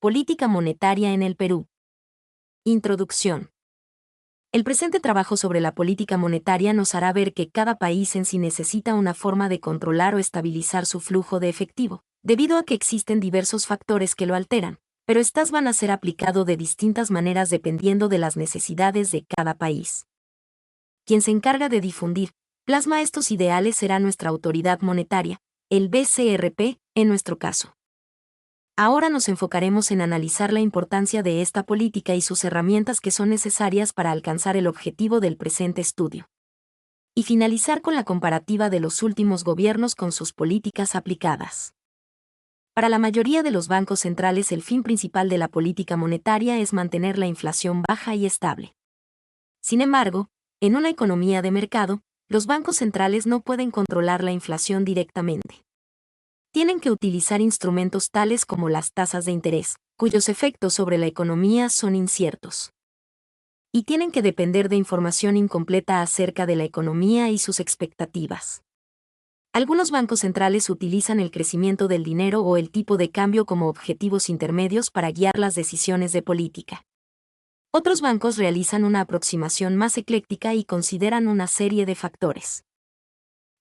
Política monetaria en el Perú. Introducción. El presente trabajo sobre la política monetaria nos hará ver que cada país en sí necesita una forma de controlar o estabilizar su flujo de efectivo, debido a que existen diversos factores que lo alteran, pero estas van a ser aplicados de distintas maneras dependiendo de las necesidades de cada país. Quien se encarga de difundir, plasma estos ideales será nuestra autoridad monetaria, el BCRP, en nuestro caso. Ahora nos enfocaremos en analizar la importancia de esta política y sus herramientas que son necesarias para alcanzar el objetivo del presente estudio. Y finalizar con la comparativa de los últimos gobiernos con sus políticas aplicadas. Para la mayoría de los bancos centrales el fin principal de la política monetaria es mantener la inflación baja y estable. Sin embargo, en una economía de mercado, los bancos centrales no pueden controlar la inflación directamente. Tienen que utilizar instrumentos tales como las tasas de interés, cuyos efectos sobre la economía son inciertos. Y tienen que depender de información incompleta acerca de la economía y sus expectativas. Algunos bancos centrales utilizan el crecimiento del dinero o el tipo de cambio como objetivos intermedios para guiar las decisiones de política. Otros bancos realizan una aproximación más ecléctica y consideran una serie de factores.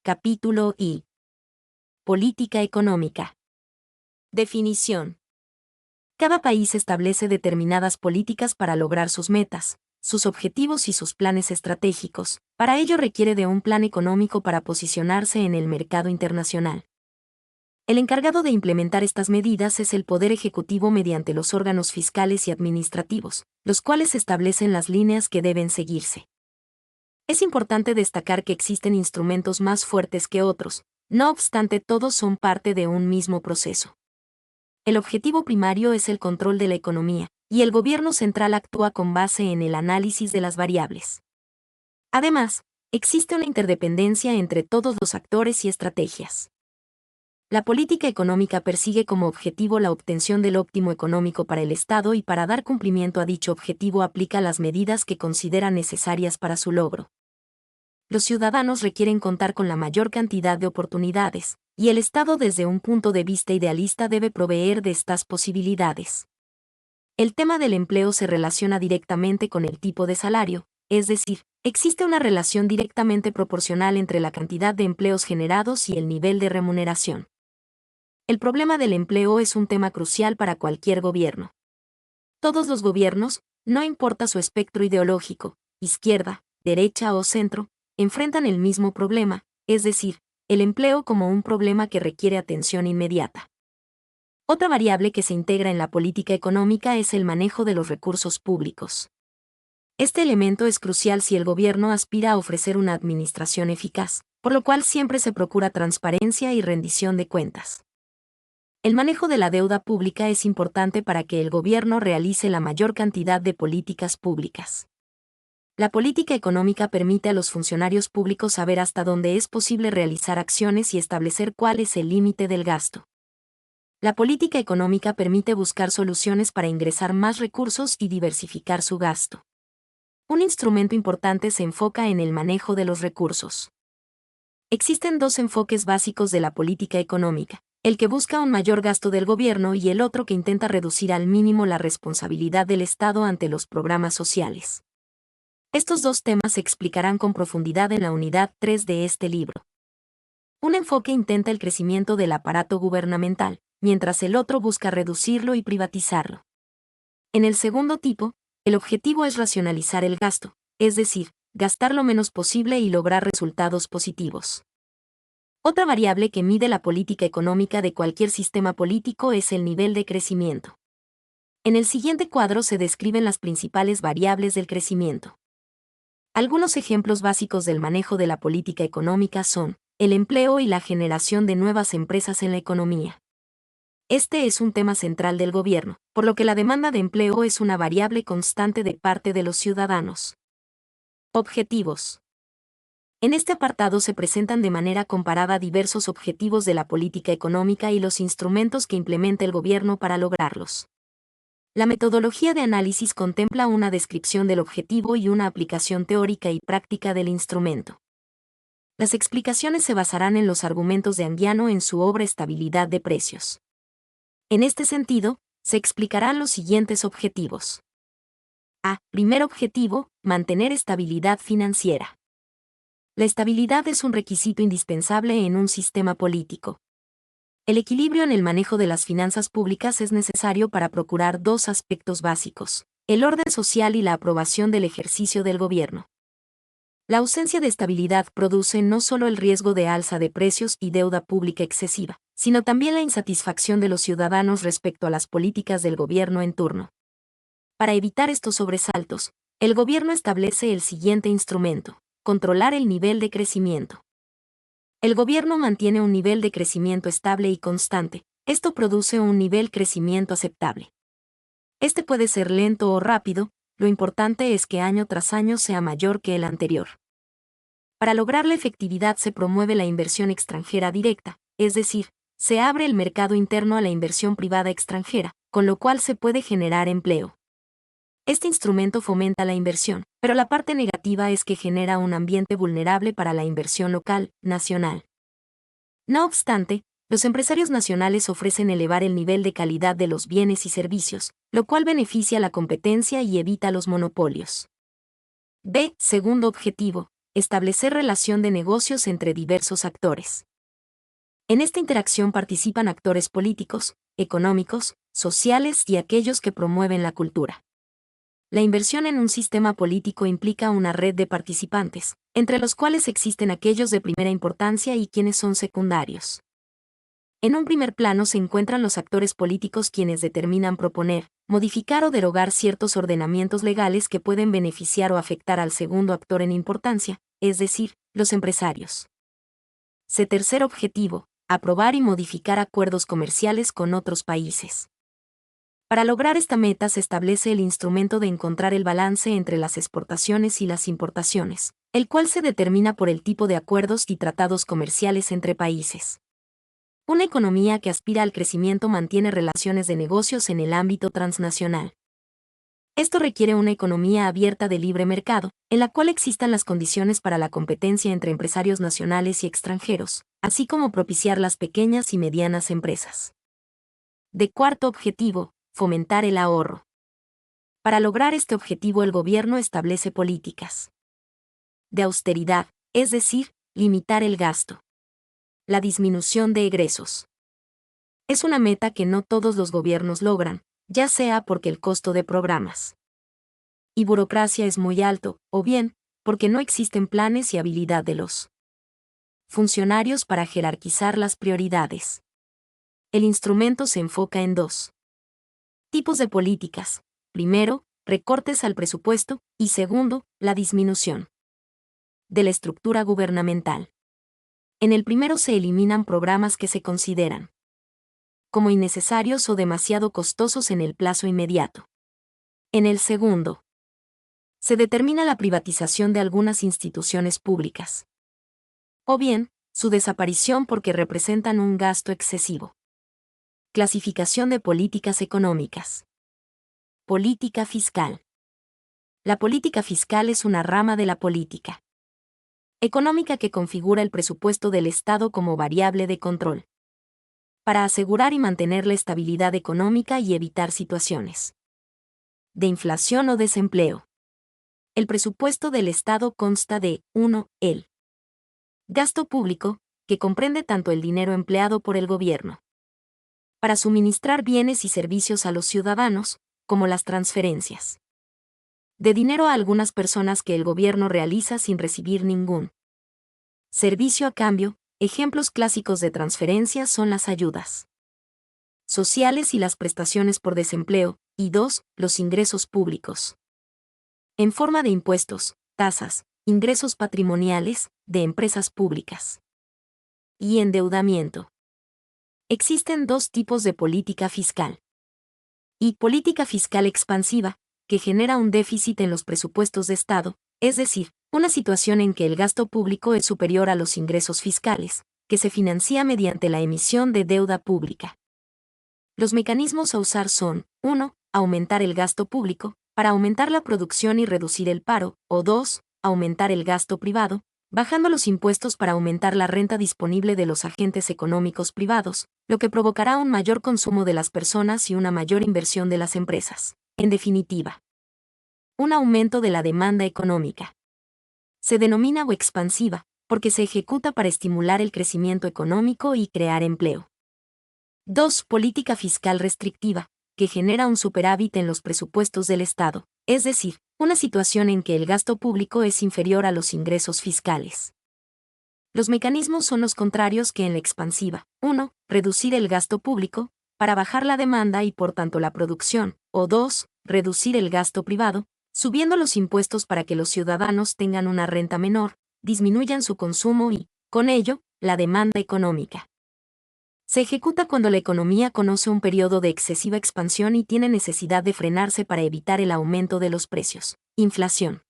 Capítulo I. Política económica. Definición. Cada país establece determinadas políticas para lograr sus metas, sus objetivos y sus planes estratégicos. Para ello requiere de un plan económico para posicionarse en el mercado internacional. El encargado de implementar estas medidas es el Poder Ejecutivo mediante los órganos fiscales y administrativos, los cuales establecen las líneas que deben seguirse. Es importante destacar que existen instrumentos más fuertes que otros, no obstante todos son parte de un mismo proceso. El objetivo primario es el control de la economía, y el gobierno central actúa con base en el análisis de las variables. Además, existe una interdependencia entre todos los actores y estrategias. La política económica persigue como objetivo la obtención del óptimo económico para el Estado y para dar cumplimiento a dicho objetivo aplica las medidas que considera necesarias para su logro. Los ciudadanos requieren contar con la mayor cantidad de oportunidades, y el Estado desde un punto de vista idealista debe proveer de estas posibilidades. El tema del empleo se relaciona directamente con el tipo de salario, es decir, existe una relación directamente proporcional entre la cantidad de empleos generados y el nivel de remuneración. El problema del empleo es un tema crucial para cualquier gobierno. Todos los gobiernos, no importa su espectro ideológico, izquierda, derecha o centro, enfrentan el mismo problema, es decir, el empleo como un problema que requiere atención inmediata. Otra variable que se integra en la política económica es el manejo de los recursos públicos. Este elemento es crucial si el gobierno aspira a ofrecer una administración eficaz, por lo cual siempre se procura transparencia y rendición de cuentas. El manejo de la deuda pública es importante para que el gobierno realice la mayor cantidad de políticas públicas. La política económica permite a los funcionarios públicos saber hasta dónde es posible realizar acciones y establecer cuál es el límite del gasto. La política económica permite buscar soluciones para ingresar más recursos y diversificar su gasto. Un instrumento importante se enfoca en el manejo de los recursos. Existen dos enfoques básicos de la política económica, el que busca un mayor gasto del gobierno y el otro que intenta reducir al mínimo la responsabilidad del Estado ante los programas sociales. Estos dos temas se explicarán con profundidad en la unidad 3 de este libro. Un enfoque intenta el crecimiento del aparato gubernamental, mientras el otro busca reducirlo y privatizarlo. En el segundo tipo, el objetivo es racionalizar el gasto, es decir, gastar lo menos posible y lograr resultados positivos. Otra variable que mide la política económica de cualquier sistema político es el nivel de crecimiento. En el siguiente cuadro se describen las principales variables del crecimiento. Algunos ejemplos básicos del manejo de la política económica son el empleo y la generación de nuevas empresas en la economía. Este es un tema central del gobierno, por lo que la demanda de empleo es una variable constante de parte de los ciudadanos. Objetivos. En este apartado se presentan de manera comparada diversos objetivos de la política económica y los instrumentos que implementa el gobierno para lograrlos. La metodología de análisis contempla una descripción del objetivo y una aplicación teórica y práctica del instrumento. Las explicaciones se basarán en los argumentos de Anguiano en su obra Estabilidad de Precios. En este sentido, se explicarán los siguientes objetivos. A. Primer objetivo, mantener estabilidad financiera. La estabilidad es un requisito indispensable en un sistema político. El equilibrio en el manejo de las finanzas públicas es necesario para procurar dos aspectos básicos: el orden social y la aprobación del ejercicio del gobierno. La ausencia de estabilidad produce no solo el riesgo de alza de precios y deuda pública excesiva, sino también la insatisfacción de los ciudadanos respecto a las políticas del gobierno en turno. Para evitar estos sobresaltos, el gobierno establece el siguiente instrumento: controlar el nivel de crecimiento. El gobierno mantiene un nivel de crecimiento estable y constante. Esto produce un nivel de crecimiento aceptable. Este puede ser lento o rápido, lo importante es que año tras año sea mayor que el anterior. Para lograr la efectividad se promueve la inversión extranjera directa, es decir, se abre el mercado interno a la inversión privada extranjera, con lo cual se puede generar empleo. Este instrumento fomenta la inversión, pero la parte negativa es que genera un ambiente vulnerable para la inversión local, nacional. No obstante, los empresarios nacionales ofrecen elevar el nivel de calidad de los bienes y servicios, lo cual beneficia la competencia y evita los monopolios. B. Segundo objetivo, establecer relación de negocios entre diversos actores. En esta interacción participan actores políticos, económicos, sociales y aquellos que promueven la cultura. La inversión en un sistema político implica una red de participantes, entre los cuales existen aquellos de primera importancia y quienes son secundarios. En un primer plano se encuentran los actores políticos quienes determinan proponer, modificar o derogar ciertos ordenamientos legales que pueden beneficiar o afectar al segundo actor en importancia, es decir, los empresarios. Tercer objetivo, aprobar y modificar acuerdos comerciales con otros países. Para lograr esta meta se establece el instrumento de encontrar el balance entre las exportaciones y las importaciones, el cual se determina por el tipo de acuerdos y tratados comerciales entre países. Una economía que aspira al crecimiento mantiene relaciones de negocios en el ámbito transnacional. Esto requiere una economía abierta de libre mercado, en la cual existan las condiciones para la competencia entre empresarios nacionales y extranjeros, así como propiciar las pequeñas y medianas empresas. Cuarto objetivo, fomentar el ahorro. Para lograr este objetivo el gobierno establece políticas de austeridad, es decir, limitar el gasto. La disminución de egresos. Es una meta que no todos los gobiernos logran, ya sea porque el costo de programas y burocracia es muy alto, o bien, porque no existen planes y habilidad de los funcionarios para jerarquizar las prioridades. El instrumento se enfoca en dos tipos de políticas: primero, recortes al presupuesto, y segundo, la disminución de la estructura gubernamental. En el primero se eliminan programas que se consideran como innecesarios o demasiado costosos en el plazo inmediato. En el segundo, se determina la privatización de algunas instituciones públicas, o bien, su desaparición porque representan un gasto excesivo. Clasificación de políticas económicas. Política fiscal. La política fiscal es una rama de la política económica que configura el presupuesto del Estado como variable de control, para asegurar y mantener la estabilidad económica y evitar situaciones de inflación o desempleo. El presupuesto del Estado consta de 1. El gasto público, que comprende tanto el dinero empleado por el gobierno para suministrar bienes y servicios a los ciudadanos, como las transferencias de dinero a algunas personas que el gobierno realiza sin recibir ningún servicio a cambio. Ejemplos clásicos de transferencias son las ayudas sociales y las prestaciones por desempleo, y 2. Los ingresos públicos, en forma de impuestos, tasas, ingresos patrimoniales, de empresas públicas y endeudamiento. Existen dos tipos de política fiscal. Y política fiscal expansiva, que genera un déficit en los presupuestos de Estado, es decir, una situación en que el gasto público es superior a los ingresos fiscales, que se financia mediante la emisión de deuda pública. Los mecanismos a usar son: 1. Aumentar el gasto público, para aumentar la producción y reducir el paro, o 2. Aumentar el gasto privado, bajando los impuestos para aumentar la renta disponible de los agentes económicos privados, lo que provocará un mayor consumo de las personas y una mayor inversión de las empresas. En definitiva, un aumento de la demanda económica. Se denomina o expansiva, porque se ejecuta para estimular el crecimiento económico y crear empleo. 2. Política fiscal restrictiva, que genera un superávit en los presupuestos del Estado, es decir, una situación en que el gasto público es inferior a los ingresos fiscales. Los mecanismos son los contrarios que en la expansiva. 1. Reducir el gasto público, para bajar la demanda y por tanto la producción, o 2. Reducir el gasto privado, subiendo los impuestos para que los ciudadanos tengan una renta menor, disminuyan su consumo y, con ello, la demanda económica. Se ejecuta cuando la economía conoce un periodo de excesiva expansión y tiene necesidad de frenarse para evitar el aumento de los precios. Inflación.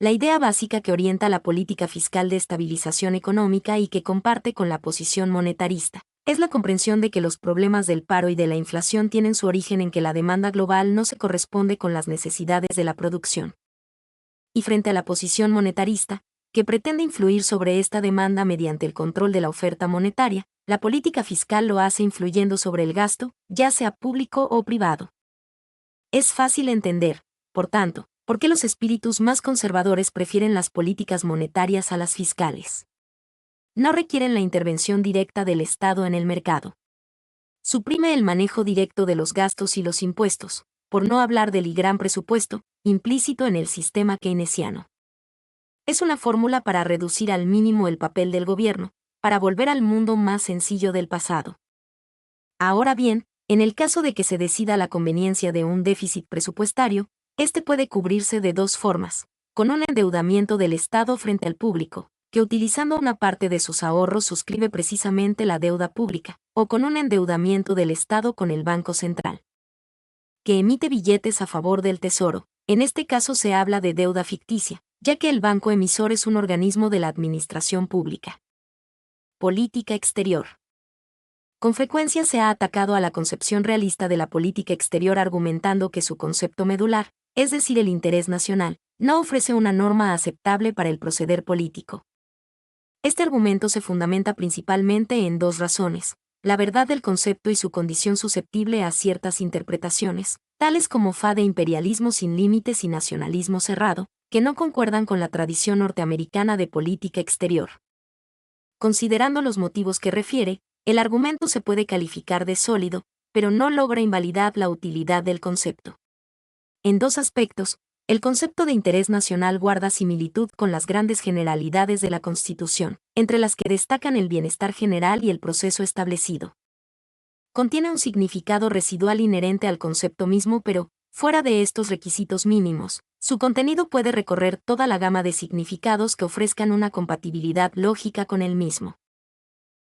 La idea básica que orienta la política fiscal de estabilización económica y que comparte con la posición monetarista es la comprensión de que los problemas del paro y de la inflación tienen su origen en que la demanda global no se corresponde con las necesidades de la producción. Y frente a la posición monetarista, que pretende influir sobre esta demanda mediante el control de la oferta monetaria, la política fiscal lo hace influyendo sobre el gasto, ya sea público o privado. Es fácil entender, por tanto, por qué los espíritus más conservadores prefieren las políticas monetarias a las fiscales. No requieren la intervención directa del Estado en el mercado. Suprime el manejo directo de los gastos y los impuestos, por no hablar del gran presupuesto, implícito en el sistema keynesiano. Es una fórmula para reducir al mínimo el papel del gobierno, para volver al mundo más sencillo del pasado. Ahora bien, en el caso de que se decida la conveniencia de un déficit presupuestario, este puede cubrirse de dos formas: con un endeudamiento del Estado frente al público, que utilizando una parte de sus ahorros suscribe precisamente la deuda pública, o con un endeudamiento del Estado con el Banco Central, que emite billetes a favor del Tesoro. En este caso se habla de deuda ficticia, ya que el banco emisor es un organismo de la administración pública. Política exterior. Con frecuencia se ha atacado a la concepción realista de la política exterior argumentando que su concepto medular, es decir, el interés nacional, no ofrece una norma aceptable para el proceder político. Este argumento se fundamenta principalmente en dos razones: la verdad del concepto y su condición susceptible a ciertas interpretaciones, tales como de imperialismo sin límites y nacionalismo cerrado, que no concuerdan con la tradición norteamericana de política exterior. Considerando los motivos que refiere, el argumento se puede calificar de sólido, pero no logra invalidar la utilidad del concepto. En dos aspectos, el concepto de interés nacional guarda similitud con las grandes generalidades de la Constitución, entre las que destacan el bienestar general y el proceso establecido. Contiene un significado residual inherente al concepto mismo, pero, fuera de estos requisitos mínimos, su contenido puede recorrer toda la gama de significados que ofrezcan una compatibilidad lógica con el mismo.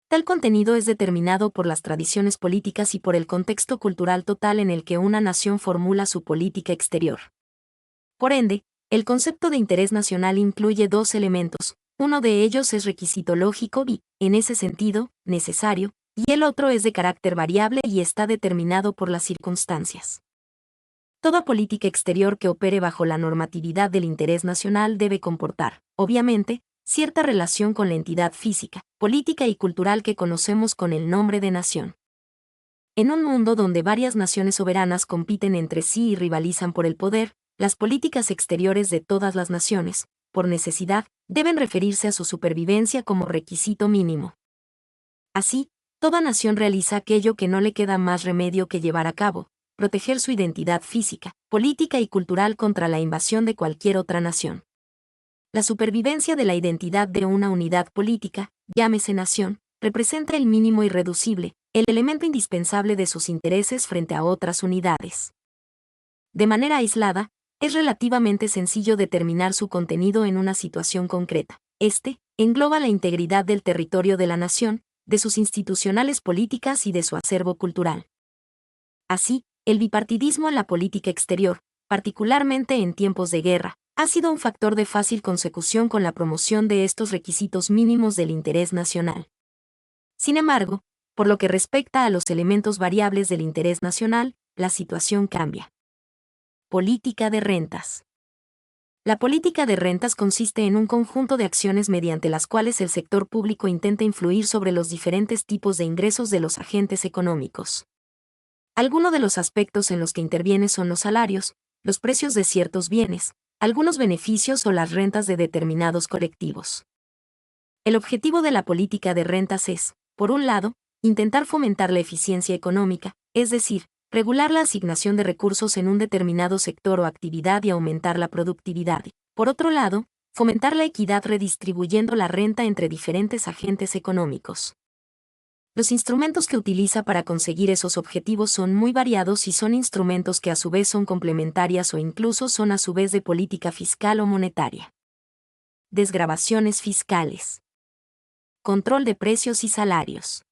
Tal contenido es determinado por las tradiciones políticas y por el contexto cultural total en el que una nación formula su política exterior. Por ende, el concepto de interés nacional incluye dos elementos: uno de ellos es requisito lógico y, en ese sentido, necesario, y el otro es de carácter variable y está determinado por las circunstancias. Toda política exterior que opere bajo la normatividad del interés nacional debe comportar, obviamente, cierta relación con la entidad física, política y cultural que conocemos con el nombre de nación. En un mundo donde varias naciones soberanas compiten entre sí y rivalizan por el poder, las políticas exteriores de todas las naciones, por necesidad, deben referirse a su supervivencia como requisito mínimo. Así, toda nación realiza aquello que no le queda más remedio que llevar a cabo: proteger su identidad física, política y cultural contra la invasión de cualquier otra nación. La supervivencia de la identidad de una unidad política, llámese nación, representa el mínimo irreducible, el elemento indispensable de sus intereses frente a otras unidades. De manera aislada, es relativamente sencillo determinar su contenido en una situación concreta. Este engloba la integridad del territorio de la nación, de sus institucionales políticas y de su acervo cultural. Así, el bipartidismo en la política exterior, particularmente en tiempos de guerra, ha sido un factor de fácil consecución con la promoción de estos requisitos mínimos del interés nacional. Sin embargo, por lo que respecta a los elementos variables del interés nacional, la situación cambia. Política de rentas. La política de rentas consiste en un conjunto de acciones mediante las cuales el sector público intenta influir sobre los diferentes tipos de ingresos de los agentes económicos. Algunos de los aspectos en los que interviene son los salarios, los precios de ciertos bienes, algunos beneficios o las rentas de determinados colectivos. El objetivo de la política de rentas es, por un lado, intentar fomentar la eficiencia económica, es decir, regular la asignación de recursos en un determinado sector o actividad y aumentar la productividad. Por otro lado, fomentar la equidad redistribuyendo la renta entre diferentes agentes económicos. Los instrumentos que utiliza para conseguir esos objetivos son muy variados y son instrumentos que a su vez son complementarias o incluso son a su vez de política fiscal o monetaria. Desgravaciones fiscales. Control de precios y salarios.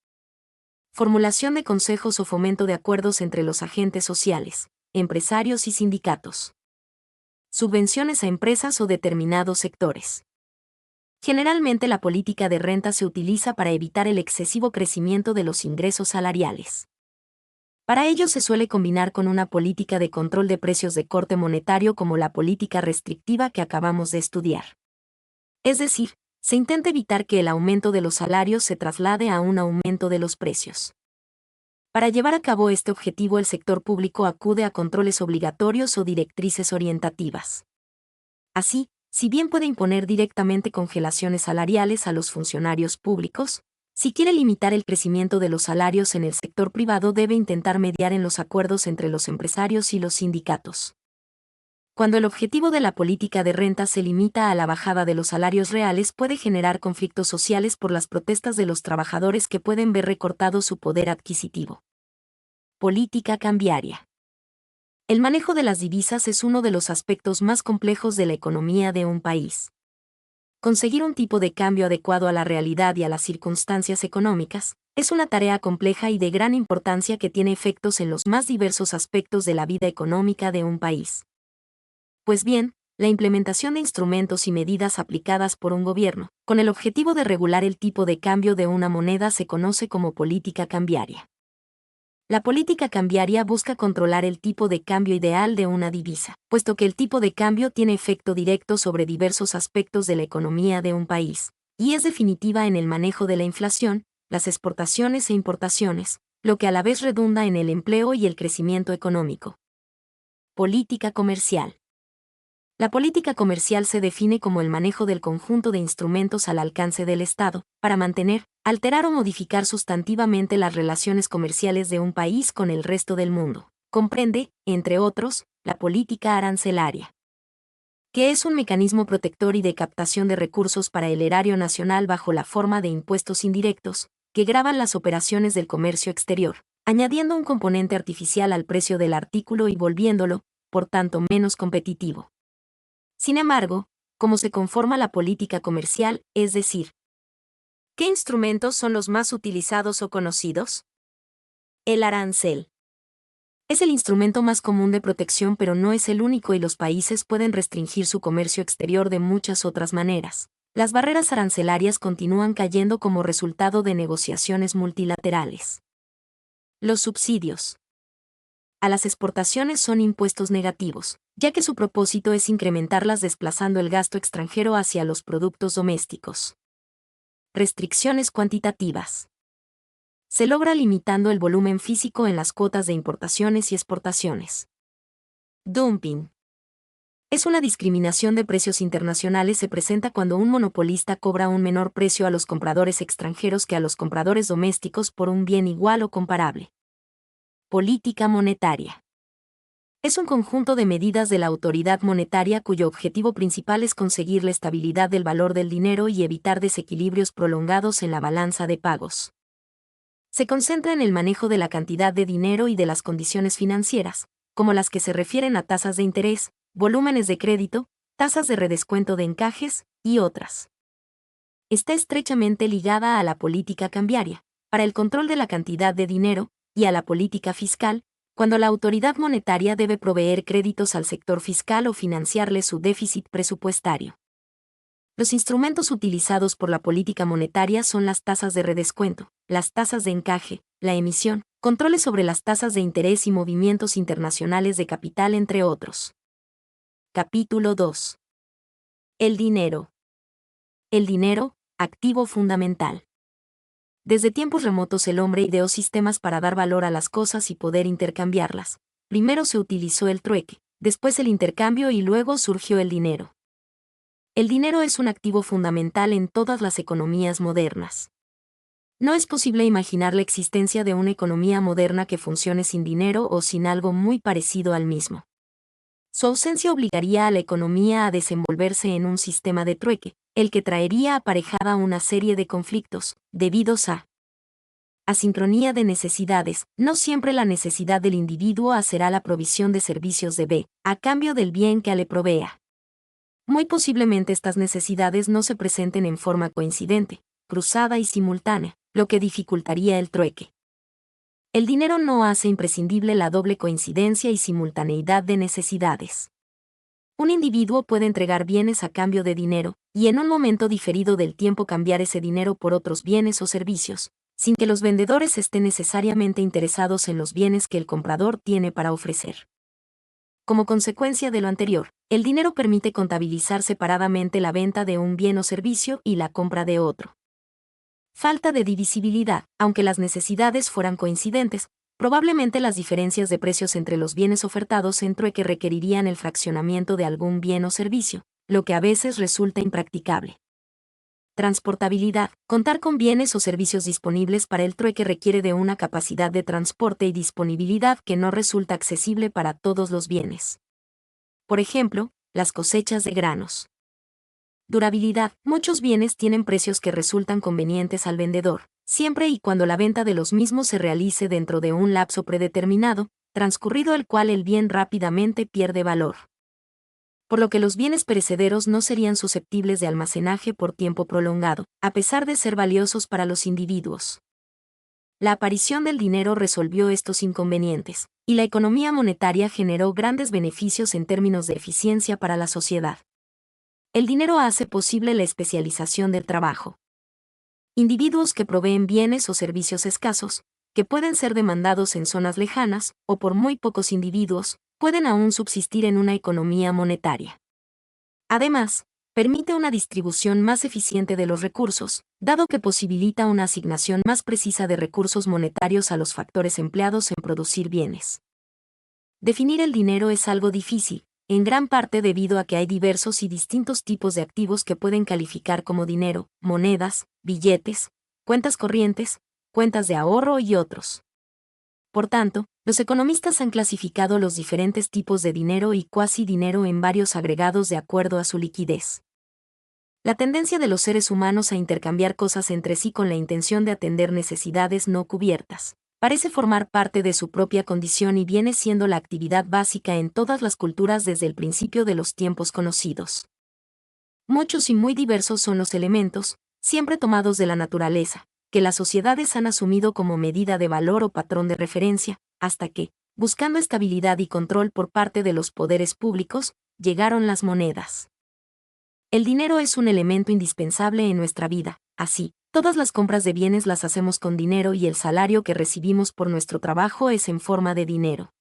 Formulación de consejos o fomento de acuerdos entre los agentes sociales, empresarios y sindicatos. Subvenciones a empresas o determinados sectores. Generalmente la política de renta se utiliza para evitar el excesivo crecimiento de los ingresos salariales. Para ello se suele combinar con una política de control de precios de corte monetario como la política restrictiva que acabamos de estudiar. Es decir, se intenta evitar que el aumento de los salarios se traslade a un aumento de los precios. Para llevar a cabo este objetivo el sector público acude a controles obligatorios o directrices orientativas. Así, si bien puede imponer directamente congelaciones salariales a los funcionarios públicos, si quiere limitar el crecimiento de los salarios en el sector privado debe intentar mediar en los acuerdos entre los empresarios y los sindicatos. Cuando el objetivo de la política de renta se limita a la bajada de los salarios reales puede generar conflictos sociales por las protestas de los trabajadores que pueden ver recortado su poder adquisitivo. Política cambiaria. El manejo de las divisas es uno de los aspectos más complejos de la economía de un país. Conseguir un tipo de cambio adecuado a la realidad y a las circunstancias económicas es una tarea compleja y de gran importancia que tiene efectos en los más diversos aspectos de la vida económica de un país. Pues bien, la implementación de instrumentos y medidas aplicadas por un gobierno, con el objetivo de regular el tipo de cambio de una moneda se conoce como política cambiaria. La política cambiaria busca controlar el tipo de cambio ideal de una divisa, puesto que el tipo de cambio tiene efecto directo sobre diversos aspectos de la economía de un país, y es definitiva en el manejo de la inflación, las exportaciones e importaciones, lo que a la vez redunda en el empleo y el crecimiento económico. Política comercial. La política comercial se define como el manejo del conjunto de instrumentos al alcance del Estado, para mantener, alterar o modificar sustantivamente las relaciones comerciales de un país con el resto del mundo. Comprende, entre otros, la política arancelaria, que es un mecanismo protector y de captación de recursos para el erario nacional bajo la forma de impuestos indirectos, que gravan las operaciones del comercio exterior, añadiendo un componente artificial al precio del artículo y volviéndolo, por tanto, menos competitivo. Sin embargo, ¿cómo se conforma la política comercial, es decir, qué instrumentos son los más utilizados o conocidos? El arancel. Es el instrumento más común de protección pero no es el único y los países pueden restringir su comercio exterior de muchas otras maneras. Las barreras arancelarias continúan cayendo como resultado de negociaciones multilaterales. Los subsidios a las exportaciones son impuestos negativos, ya que su propósito es incrementarlas desplazando el gasto extranjero hacia los productos domésticos. Restricciones cuantitativas. Se logra limitando el volumen físico en las cuotas de importaciones y exportaciones. Dumping. Es una discriminación de precios internacionales se presenta cuando un monopolista cobra un menor precio a los compradores extranjeros que a los compradores domésticos por un bien igual o comparable. Política monetaria. Es un conjunto de medidas de la autoridad monetaria cuyo objetivo principal es conseguir la estabilidad del valor del dinero y evitar desequilibrios prolongados en la balanza de pagos. Se concentra en el manejo de la cantidad de dinero y de las condiciones financieras, como las que se refieren a tasas de interés, volúmenes de crédito, tasas de redescuento de encajes, y otras. Está estrechamente ligada a la política cambiaria, para el control de la cantidad de dinero, y a la política fiscal, cuando la autoridad monetaria debe proveer créditos al sector fiscal o financiarle su déficit presupuestario. Los instrumentos utilizados por la política monetaria son las tasas de redescuento, las tasas de encaje, la emisión, controles sobre las tasas de interés y movimientos internacionales de capital entre otros. Capítulo 2. El dinero. El dinero, activo fundamental. Desde tiempos remotos el hombre ideó sistemas para dar valor a las cosas y poder intercambiarlas. Primero se utilizó el trueque, después el intercambio y luego surgió el dinero. El dinero es un activo fundamental en todas las economías modernas. No es posible imaginar la existencia de una economía moderna que funcione sin dinero o sin algo muy parecido al mismo. Su ausencia obligaría a la economía a desenvolverse en un sistema de trueque, el que traería aparejada una serie de conflictos, debidos a asincronía de necesidades. No siempre la necesidad del individuo hacerá la provisión de servicios de B, a cambio del bien que A le provea. Muy posiblemente estas necesidades no se presenten en forma coincidente, cruzada y simultánea, lo que dificultaría el trueque. El dinero no hace imprescindible la doble coincidencia y simultaneidad de necesidades. Un individuo puede entregar bienes a cambio de dinero, y en un momento diferido del tiempo cambiar ese dinero por otros bienes o servicios, sin que los vendedores estén necesariamente interesados en los bienes que el comprador tiene para ofrecer. Como consecuencia de lo anterior, el dinero permite contabilizar separadamente la venta de un bien o servicio y la compra de otro. Falta de divisibilidad. Aunque las necesidades fueran coincidentes, probablemente las diferencias de precios entre los bienes ofertados en trueque requerirían el fraccionamiento de algún bien o servicio, lo que a veces resulta impracticable. Transportabilidad. Contar con bienes o servicios disponibles para el trueque requiere de una capacidad de transporte y disponibilidad que no resulta accesible para todos los bienes. Por ejemplo, las cosechas de granos. Durabilidad. Muchos bienes tienen precios que resultan convenientes al vendedor, siempre y cuando la venta de los mismos se realice dentro de un lapso predeterminado, transcurrido el cual el bien rápidamente pierde valor. Por lo que los bienes perecederos no serían susceptibles de almacenaje por tiempo prolongado, a pesar de ser valiosos para los individuos. La aparición del dinero resolvió estos inconvenientes, y la economía monetaria generó grandes beneficios en términos de eficiencia para la sociedad. El dinero hace posible la especialización del trabajo. Individuos que proveen bienes o servicios escasos, que pueden ser demandados en zonas lejanas, o por muy pocos individuos, pueden aún subsistir en una economía monetaria. Además, permite una distribución más eficiente de los recursos, dado que posibilita una asignación más precisa de recursos monetarios a los factores empleados en producir bienes. Definir el dinero es algo difícil, en gran parte debido a que hay diversos y distintos tipos de activos que pueden calificar como dinero, monedas, billetes, cuentas corrientes, cuentas de ahorro y otros. Por tanto, los economistas han clasificado los diferentes tipos de dinero y cuasi dinero en varios agregados de acuerdo a su liquidez. La tendencia de los seres humanos a intercambiar cosas entre sí con la intención de atender necesidades no cubiertas parece formar parte de su propia condición y viene siendo la actividad básica en todas las culturas desde el principio de los tiempos conocidos. Muchos y muy diversos son los elementos, siempre tomados de la naturaleza, que las sociedades han asumido como medida de valor o patrón de referencia, hasta que, buscando estabilidad y control por parte de los poderes públicos, llegaron las monedas. El dinero es un elemento indispensable en nuestra vida, así, todas las compras de bienes las hacemos con dinero y el salario que recibimos por nuestro trabajo es en forma de dinero.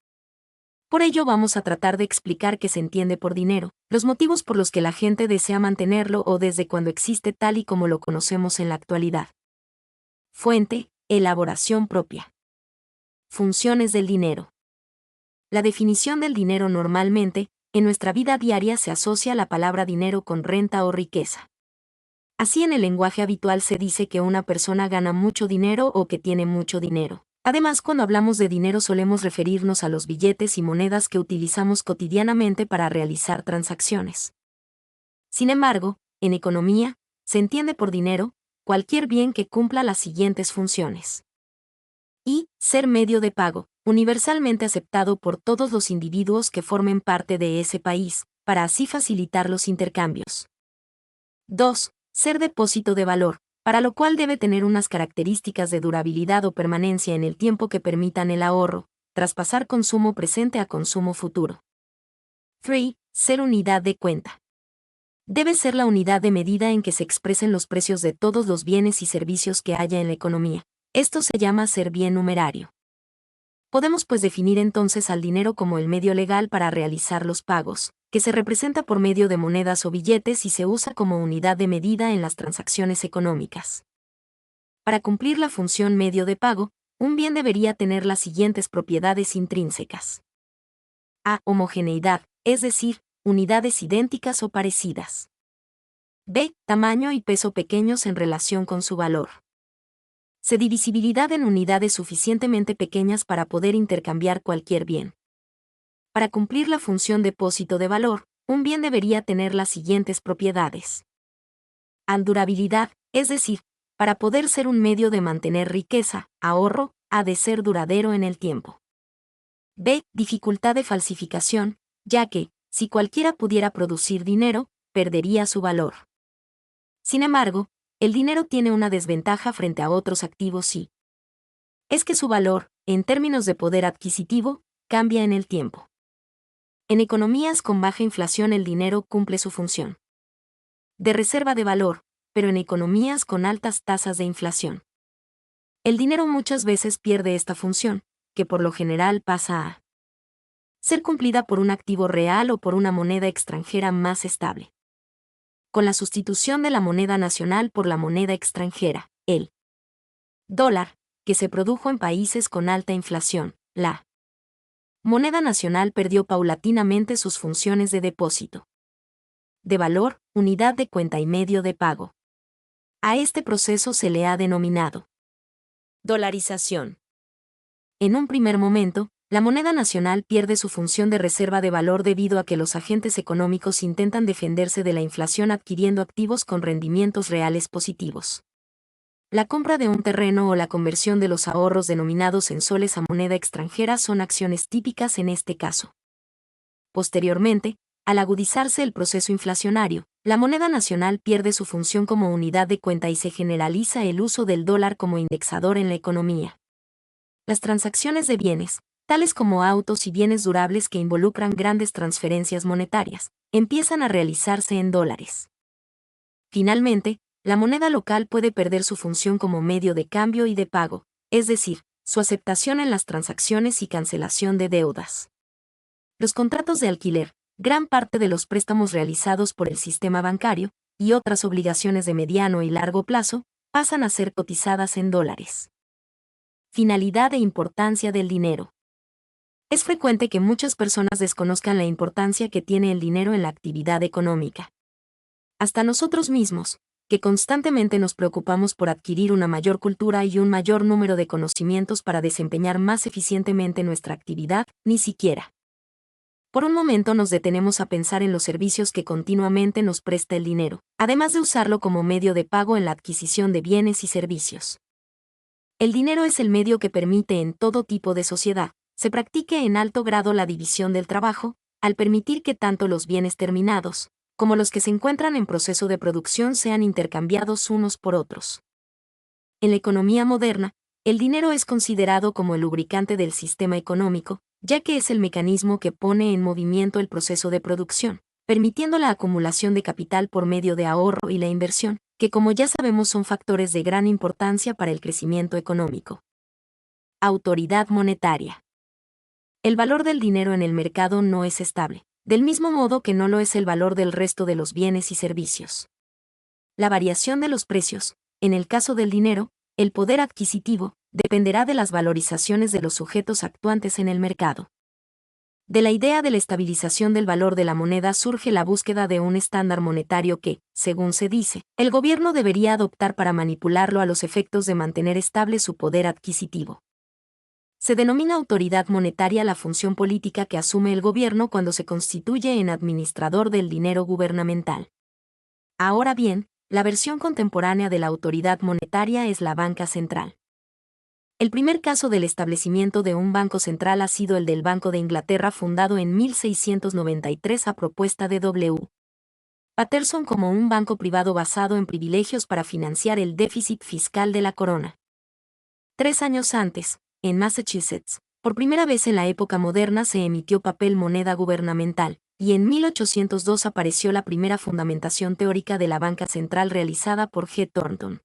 Por ello vamos a tratar de explicar qué se entiende por dinero, los motivos por los que la gente desea mantenerlo o desde cuando existe tal y como lo conocemos en la actualidad. Fuente, elaboración propia. Funciones del dinero. La definición del dinero normalmente, en nuestra vida diaria se asocia la palabra dinero con renta o riqueza. Así en el lenguaje habitual se dice que una persona gana mucho dinero o que tiene mucho dinero. Además, cuando hablamos de dinero solemos referirnos a los billetes y monedas que utilizamos cotidianamente para realizar transacciones. Sin embargo, en economía, se entiende por dinero cualquier bien que cumpla las siguientes funciones. Y, ser medio de pago, universalmente aceptado por todos los individuos que formen parte de ese país, para así facilitar los intercambios. 2. Ser depósito de valor, para lo cual debe tener unas características de durabilidad o permanencia en el tiempo que permitan el ahorro, traspasar consumo presente a consumo futuro. 3. Ser unidad de cuenta. Debe ser la unidad de medida en que se expresen los precios de todos los bienes y servicios que haya en la economía. Esto se llama ser bien numerario. Podemos pues definir entonces al dinero como el medio legal para realizar los pagos, que se representa por medio de monedas o billetes y se usa como unidad de medida en las transacciones económicas. Para cumplir la función medio de pago, un bien debería tener las siguientes propiedades intrínsecas. A. Homogeneidad, es decir, unidades idénticas o parecidas. B. Tamaño y peso pequeños en relación con su valor. C. Divisibilidad en unidades suficientemente pequeñas para poder intercambiar cualquier bien. Para cumplir la función depósito de valor, un bien debería tener las siguientes propiedades. A. Durabilidad, es decir, para poder ser un medio de mantener riqueza, ahorro, ha de ser duradero en el tiempo. B. Dificultad de falsificación, ya que, si cualquiera pudiera producir dinero, perdería su valor. Sin embargo, el dinero tiene una desventaja frente a otros activos y es que su valor, en términos de poder adquisitivo, cambia en el tiempo. En economías con baja inflación el dinero cumple su función de reserva de valor, pero en economías con altas tasas de inflación, el dinero muchas veces pierde esta función, que por lo general pasa a ser cumplida por un activo real o por una moneda extranjera más estable. Con la sustitución de la moneda nacional por la moneda extranjera, el dólar, que se produjo en países con alta inflación, la moneda nacional perdió paulatinamente sus funciones de depósito de valor, unidad de cuenta y medio de pago. A este proceso se le ha denominado dolarización. En un primer momento, la moneda nacional pierde su función de reserva de valor debido a que los agentes económicos intentan defenderse de la inflación adquiriendo activos con rendimientos reales positivos. La compra de un terreno o la conversión de los ahorros denominados en soles a moneda extranjera son acciones típicas en este caso. Posteriormente, al agudizarse el proceso inflacionario, la moneda nacional pierde su función como unidad de cuenta y se generaliza el uso del dólar como indexador en la economía. Las transacciones de bienes, tales como autos y bienes durables que involucran grandes transferencias monetarias, empiezan a realizarse en dólares. Finalmente, la moneda local puede perder su función como medio de cambio y de pago, es decir, su aceptación en las transacciones y cancelación de deudas. Los contratos de alquiler, gran parte de los préstamos realizados por el sistema bancario, y otras obligaciones de mediano y largo plazo, pasan a ser cotizadas en dólares. Finalidad e importancia del dinero. Es frecuente que muchas personas desconozcan la importancia que tiene el dinero en la actividad económica. Hasta nosotros mismos, que constantemente nos preocupamos por adquirir una mayor cultura y un mayor número de conocimientos para desempeñar más eficientemente nuestra actividad, ni siquiera por un momento nos detenemos a pensar en los servicios que continuamente nos presta el dinero, además de usarlo como medio de pago en la adquisición de bienes y servicios. El dinero es el medio que permite en todo tipo de sociedad se practique en alto grado la división del trabajo, al permitir que tanto los bienes terminados, como los que se encuentran en proceso de producción sean intercambiados unos por otros. En la economía moderna, el dinero es considerado como el lubricante del sistema económico, ya que es el mecanismo que pone en movimiento el proceso de producción, permitiendo la acumulación de capital por medio de ahorro y la inversión, que como ya sabemos son factores de gran importancia para el crecimiento económico. Autoridad monetaria. El valor del dinero en el mercado no es estable, del mismo modo que no lo es el valor del resto de los bienes y servicios. La variación de los precios, en el caso del dinero, el poder adquisitivo, dependerá de las valorizaciones de los sujetos actuantes en el mercado. De la idea de la estabilización del valor de la moneda surge la búsqueda de un estándar monetario que, según se dice, el gobierno debería adoptar para manipularlo a los efectos de mantener estable su poder adquisitivo. Se denomina autoridad monetaria la función política que asume el gobierno cuando se constituye en administrador del dinero gubernamental. Ahora bien, la versión contemporánea de la autoridad monetaria es la banca central. El primer caso del establecimiento de un banco central ha sido el del Banco de Inglaterra fundado en 1693 a propuesta de W. Paterson como un banco privado basado en privilegios para financiar el déficit fiscal de la corona. 3 años antes, en Massachusetts, por primera vez en la época moderna se emitió papel moneda gubernamental, y en 1802 apareció la primera fundamentación teórica de la banca central realizada por G. Thornton.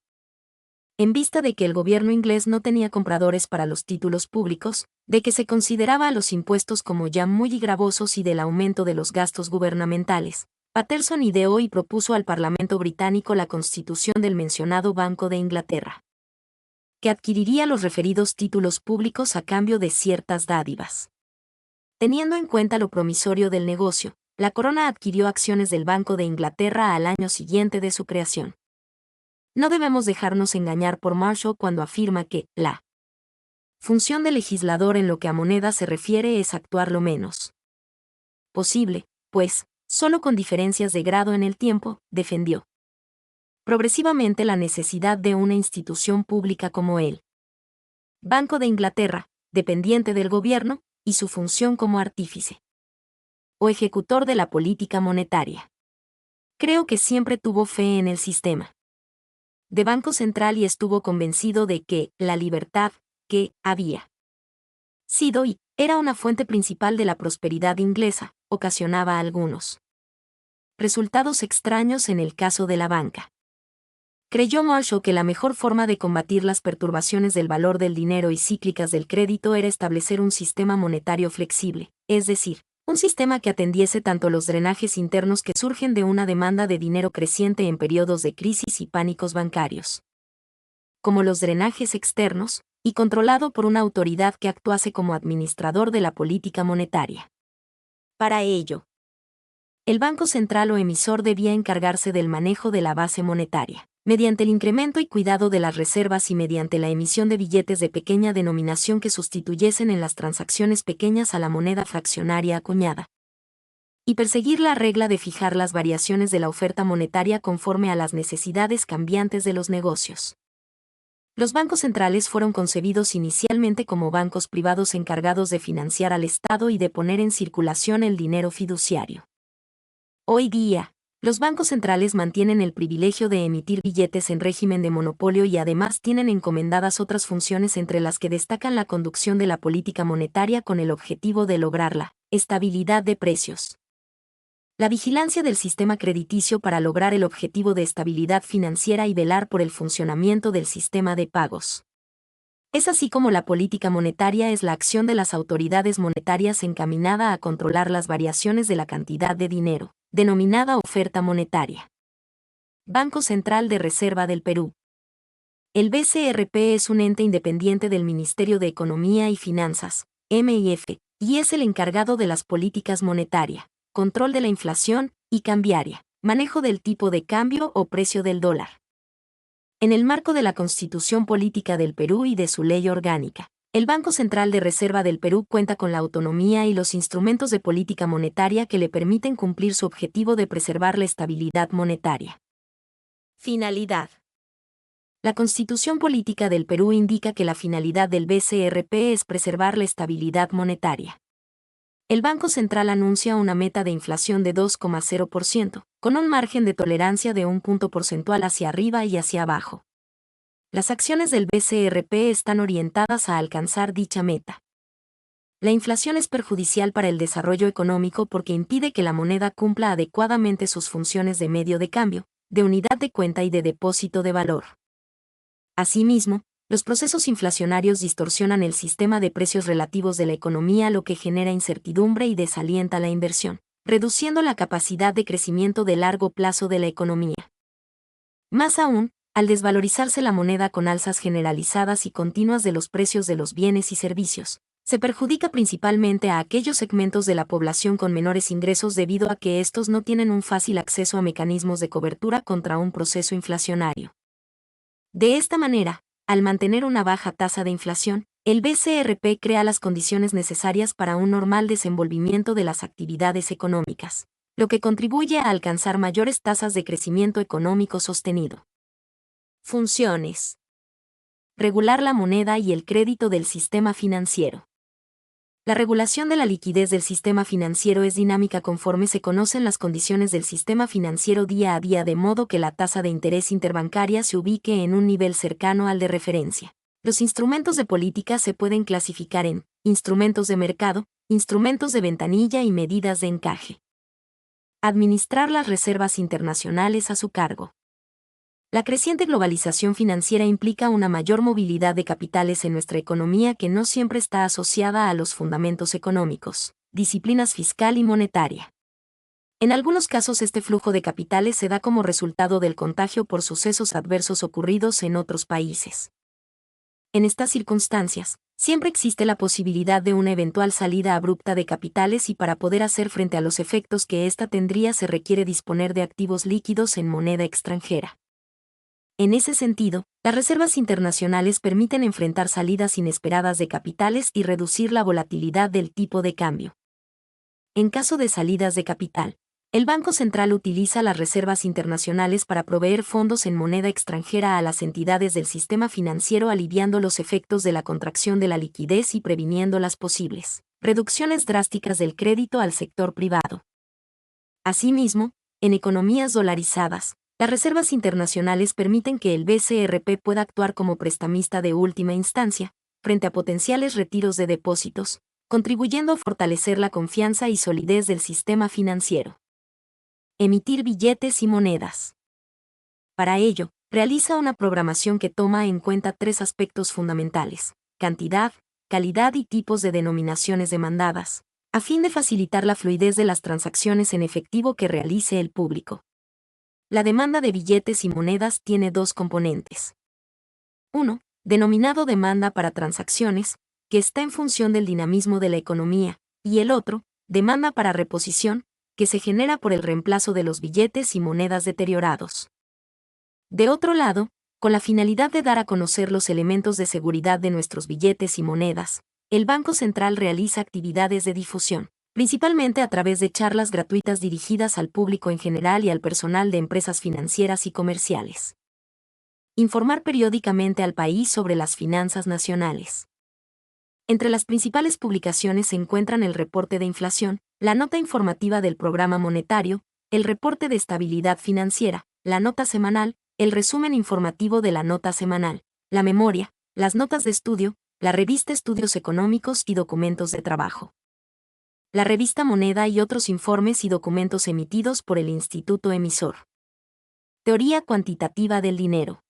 en vista de que el gobierno inglés no tenía compradores para los títulos públicos, de que se consideraba a los impuestos como ya muy gravosos y del aumento de los gastos gubernamentales, Paterson ideó y propuso al Parlamento británico la constitución del mencionado Banco de Inglaterra, que adquiriría los referidos títulos públicos a cambio de ciertas dádivas. Teniendo en cuenta lo promisorio del negocio, la corona adquirió acciones del Banco de Inglaterra al año siguiente de su creación. No debemos dejarnos engañar por Marshall cuando afirma que la función del legislador en lo que a moneda se refiere es actuar lo menos posible, pues, solo con diferencias de grado en el tiempo, defendió progresivamente la necesidad de una institución pública como el Banco de Inglaterra, dependiente del gobierno, y su función como artífice o ejecutor de la política monetaria. Creo que siempre tuvo fe en el sistema de Banco Central y estuvo convencido de que la libertad, que había sido y era una fuente principal de la prosperidad inglesa, ocasionaba algunos resultados extraños en el caso de la banca. Creyó Marshall que la mejor forma de combatir las perturbaciones del valor del dinero y cíclicas del crédito era establecer un sistema monetario flexible, es decir, un sistema que atendiese tanto los drenajes internos que surgen de una demanda de dinero creciente en periodos de crisis y pánicos bancarios, como los drenajes externos, y controlado por una autoridad que actuase como administrador de la política monetaria. Para ello, el Banco Central o emisor debía encargarse del manejo de la base monetaria, mediante el incremento y cuidado de las reservas y mediante la emisión de billetes de pequeña denominación que sustituyesen en las transacciones pequeñas a la moneda fraccionaria acuñada, y perseguir la regla de fijar las variaciones de la oferta monetaria conforme a las necesidades cambiantes de los negocios. Los bancos centrales fueron concebidos inicialmente como bancos privados encargados de financiar al Estado y de poner en circulación el dinero fiduciario. Hoy día, los bancos centrales mantienen el privilegio de emitir billetes en régimen de monopolio y además tienen encomendadas otras funciones entre las que destacan la conducción de la política monetaria con el objetivo de lograr la estabilidad de precios, la vigilancia del sistema crediticio para lograr el objetivo de estabilidad financiera y velar por el funcionamiento del sistema de pagos. Es así como la política monetaria es la acción de las autoridades monetarias encaminada a controlar las variaciones de la cantidad de dinero, denominada oferta monetaria. Banco Central de Reserva del Perú. El BCRP es un ente independiente del Ministerio de Economía y Finanzas, MIF, y es el encargado de las políticas monetaria, control de la inflación y cambiaria, manejo del tipo de cambio o precio del dólar. En el marco de la Constitución Política del Perú y de su ley orgánica, el Banco Central de Reserva del Perú cuenta con la autonomía y los instrumentos de política monetaria que le permiten cumplir su objetivo de preservar la estabilidad monetaria. Finalidad. La Constitución Política del Perú indica que la finalidad del BCRP es preservar la estabilidad monetaria. El Banco Central anuncia una meta de inflación de 2,0%, con un margen de tolerancia de un punto porcentual hacia arriba y hacia abajo. Las acciones del BCRP están orientadas a alcanzar dicha meta. La inflación es perjudicial para el desarrollo económico porque impide que la moneda cumpla adecuadamente sus funciones de medio de cambio, de unidad de cuenta y de depósito de valor. Asimismo, los procesos inflacionarios distorsionan el sistema de precios relativos de la economía, lo que genera incertidumbre y desalienta la inversión, reduciendo la capacidad de crecimiento de largo plazo de la economía. Más aún, al desvalorizarse la moneda con alzas generalizadas y continuas de los precios de los bienes y servicios, se perjudica principalmente a aquellos segmentos de la población con menores ingresos debido a que estos no tienen un fácil acceso a mecanismos de cobertura contra un proceso inflacionario. De esta manera, al mantener una baja tasa de inflación, el BCRP crea las condiciones necesarias para un normal desenvolvimiento de las actividades económicas, lo que contribuye a alcanzar mayores tasas de crecimiento económico sostenido. Funciones. Regular la moneda y el crédito del sistema financiero. La regulación de la liquidez del sistema financiero es dinámica conforme se conocen las condiciones del sistema financiero día a día, de modo que la tasa de interés interbancaria se ubique en un nivel cercano al de referencia. Los instrumentos de política se pueden clasificar en instrumentos de mercado, instrumentos de ventanilla y medidas de encaje. Administrar las reservas internacionales a su cargo. La creciente globalización financiera implica una mayor movilidad de capitales en nuestra economía que no siempre está asociada a los fundamentos económicos, disciplinas fiscal y monetaria. En algunos casos este flujo de capitales se da como resultado del contagio por sucesos adversos ocurridos en otros países. En estas circunstancias, siempre existe la posibilidad de una eventual salida abrupta de capitales y para poder hacer frente a los efectos que ésta tendría se requiere disponer de activos líquidos en moneda extranjera. En ese sentido, las reservas internacionales permiten enfrentar salidas inesperadas de capitales y reducir la volatilidad del tipo de cambio. En caso de salidas de capital, el Banco Central utiliza las reservas internacionales para proveer fondos en moneda extranjera a las entidades del sistema financiero, aliviando los efectos de la contracción de la liquidez y previniendo las posibles reducciones drásticas del crédito al sector privado. Asimismo, en economías dolarizadas, las reservas internacionales permiten que el BCRP pueda actuar como prestamista de última instancia, frente a potenciales retiros de depósitos, contribuyendo a fortalecer la confianza y solidez del sistema financiero. Emitir billetes y monedas. Para ello, realiza una programación que toma en cuenta tres aspectos fundamentales: cantidad, calidad y tipos de denominaciones demandadas, a fin de facilitar la fluidez de las transacciones en efectivo que realice el público. La demanda de billetes y monedas tiene dos componentes. 1. Denominado demanda para transacciones, que está en función del dinamismo de la economía, y el otro, demanda para reposición, que se genera por el reemplazo de los billetes y monedas deteriorados. De otro lado, con la finalidad de dar a conocer los elementos de seguridad de nuestros billetes y monedas, el Banco Central realiza actividades de difusión, principalmente a través de charlas gratuitas dirigidas al público en general y al personal de empresas financieras y comerciales. Informar periódicamente al país sobre las finanzas nacionales. Entre las principales publicaciones se encuentran el reporte de inflación, la nota informativa del programa monetario, el reporte de estabilidad financiera, la nota semanal, el resumen informativo de la nota semanal, la memoria, las notas de estudio, la revista Estudios Económicos y documentos de trabajo, la revista Moneda y otros informes y documentos emitidos por el instituto emisor. Teoría cuantitativa del dinero.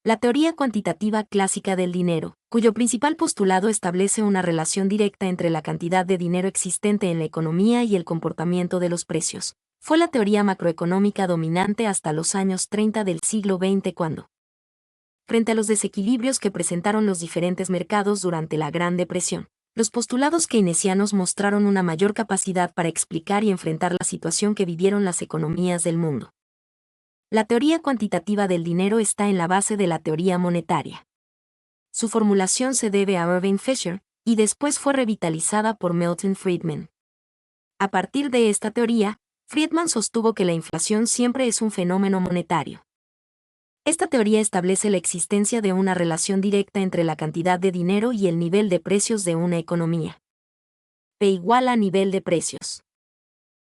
La teoría cuantitativa clásica del dinero, cuyo principal postulado establece una relación directa entre la cantidad de dinero existente en la economía y el comportamiento de los precios, fue la teoría macroeconómica dominante hasta los años 30 del siglo XX cuando, frente a los desequilibrios que presentaron los diferentes mercados durante la Gran Depresión, los postulados keynesianos mostraron una mayor capacidad para explicar y enfrentar la situación que vivieron las economías del mundo. La teoría cuantitativa del dinero está en la base de la teoría monetaria. Su formulación se debe a Irving Fisher, y después fue revitalizada por Milton Friedman. A partir de esta teoría, Friedman sostuvo que la inflación siempre es un fenómeno monetario. Esta teoría establece la existencia de una relación directa entre la cantidad de dinero y el nivel de precios de una economía. P igual a nivel de precios.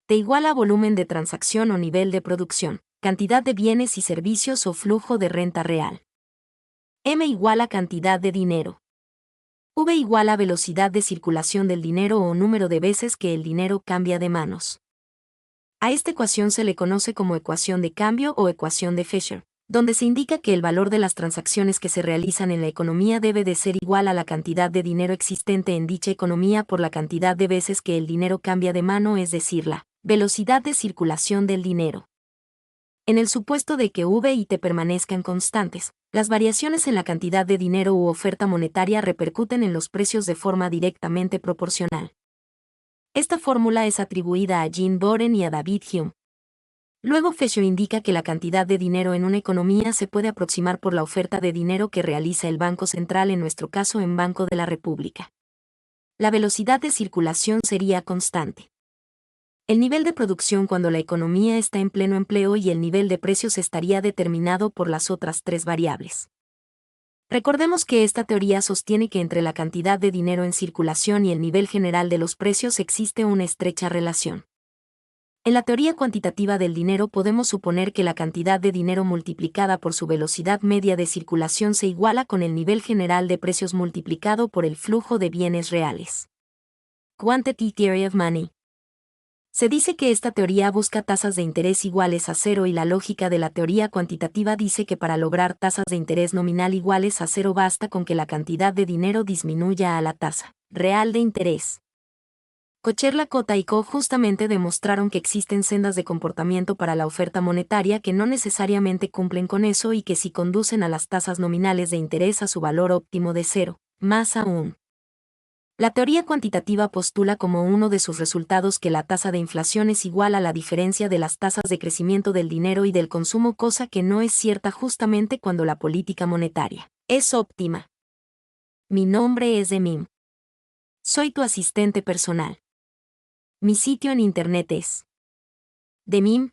T igual a volumen de transacción o nivel de producción, cantidad de bienes y servicios o flujo de renta real. M igual a cantidad de dinero. V igual a velocidad de circulación del dinero o número de veces que el dinero cambia de manos. A esta ecuación se le conoce como ecuación de cambio o ecuación de Fisher, donde se indica que el valor de las transacciones que se realizan en la economía debe de ser igual a la cantidad de dinero existente en dicha economía por la cantidad de veces que el dinero cambia de mano, es decir, la velocidad de circulación del dinero. En el supuesto de que V y T permanezcan constantes, las variaciones en la cantidad de dinero u oferta monetaria repercuten en los precios de forma directamente proporcional. Esta fórmula es atribuida a Jean Boren y a David Hume. Luego Fisher indica que la cantidad de dinero en una economía se puede aproximar por la oferta de dinero que realiza el Banco Central, en nuestro caso en Banco de la República. La velocidad de circulación sería constante. El nivel de producción cuando la economía está en pleno empleo y el nivel de precios estaría determinado por las otras tres variables. Recordemos que esta teoría sostiene que entre la cantidad de dinero en circulación y el nivel general de los precios existe una estrecha relación. En la teoría cuantitativa del dinero podemos suponer que la cantidad de dinero multiplicada por su velocidad media de circulación se iguala con el nivel general de precios multiplicado por el flujo de bienes reales. Quantity Theory of Money. Se dice que esta teoría busca tasas de interés iguales a cero y la lógica de la teoría cuantitativa dice que para lograr tasas de interés nominal iguales a cero basta con que la cantidad de dinero disminuya a la tasa real de interés. Kocherlakota y Co. justamente demostraron que existen sendas de comportamiento para la oferta monetaria que no necesariamente cumplen con eso y que sí conducen a las tasas nominales de interés a su valor óptimo de cero, más aún. La teoría cuantitativa postula como uno de sus resultados que la tasa de inflación es igual a la diferencia de las tasas de crecimiento del dinero y del consumo, cosa que no es cierta justamente cuando la política monetaria es óptima. Mi nombre es Demim. Soy tu asistente personal. Mi sitio en internet es demim.es.tl.